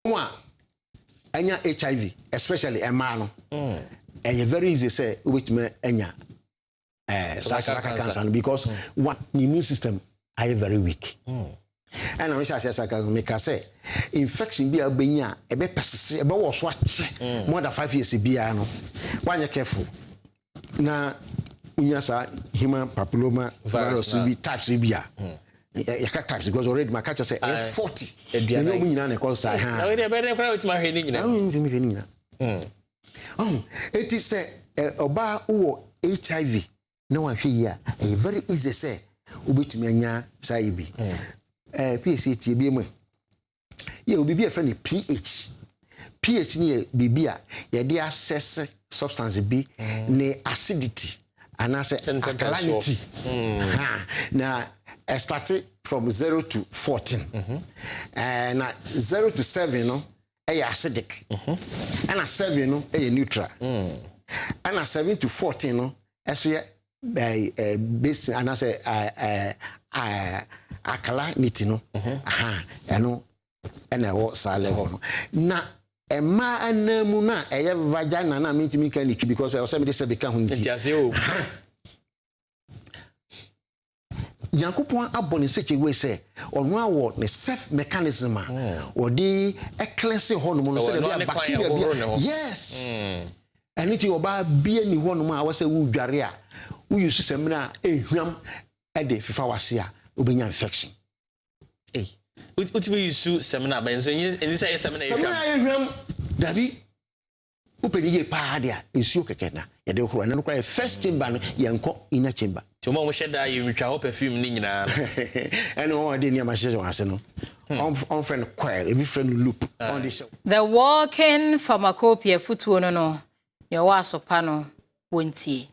enya HIV, especially a man, and very easy say which me enya cancer because what the immune system are very weak. And I wish I say infection be a benya a be persist about was what more than 5 years be no. One you careful. Na unyasa human papilloma virus be types be you can't types because already my catcher say 40. You know we na call say ha. Na we dey better cry with my head ni. It is say oba wo HIV no one here a very easy say ubetumi anya say bi. PCT bi mu. Ye obi bi a friend pH. pH ni bibi a ye dey assess substance bi ne acidity and as alkalinity. Na started from 0 to 14. And 0 to 7 no acidic. And 7 no neutral. And 7 to 14 no base and alkalinity no. And I was level. Na Emma and Muna, I have vagina na meet me because I was saying this become Yankopon abon in such a way say or no award the self mechanism or the cleansing hormone bacteria. Yes. And it oba be any one I was say who dwaria who use semina ehwam e de fifa wase a obenya infection. Eh. Ultimately use semina ben so any say semina ehwam dabi upeni ye pa dia nsuo keke na ye de horo na no kwa first chamber no ye nko inner chamber. Tuma mo sheda ye retwa perfume ni nyina. And one day near my share wase no. On friend coil, every friend loop on the show. The walking pharmacopoeia futuo no. Your waso pano wontie.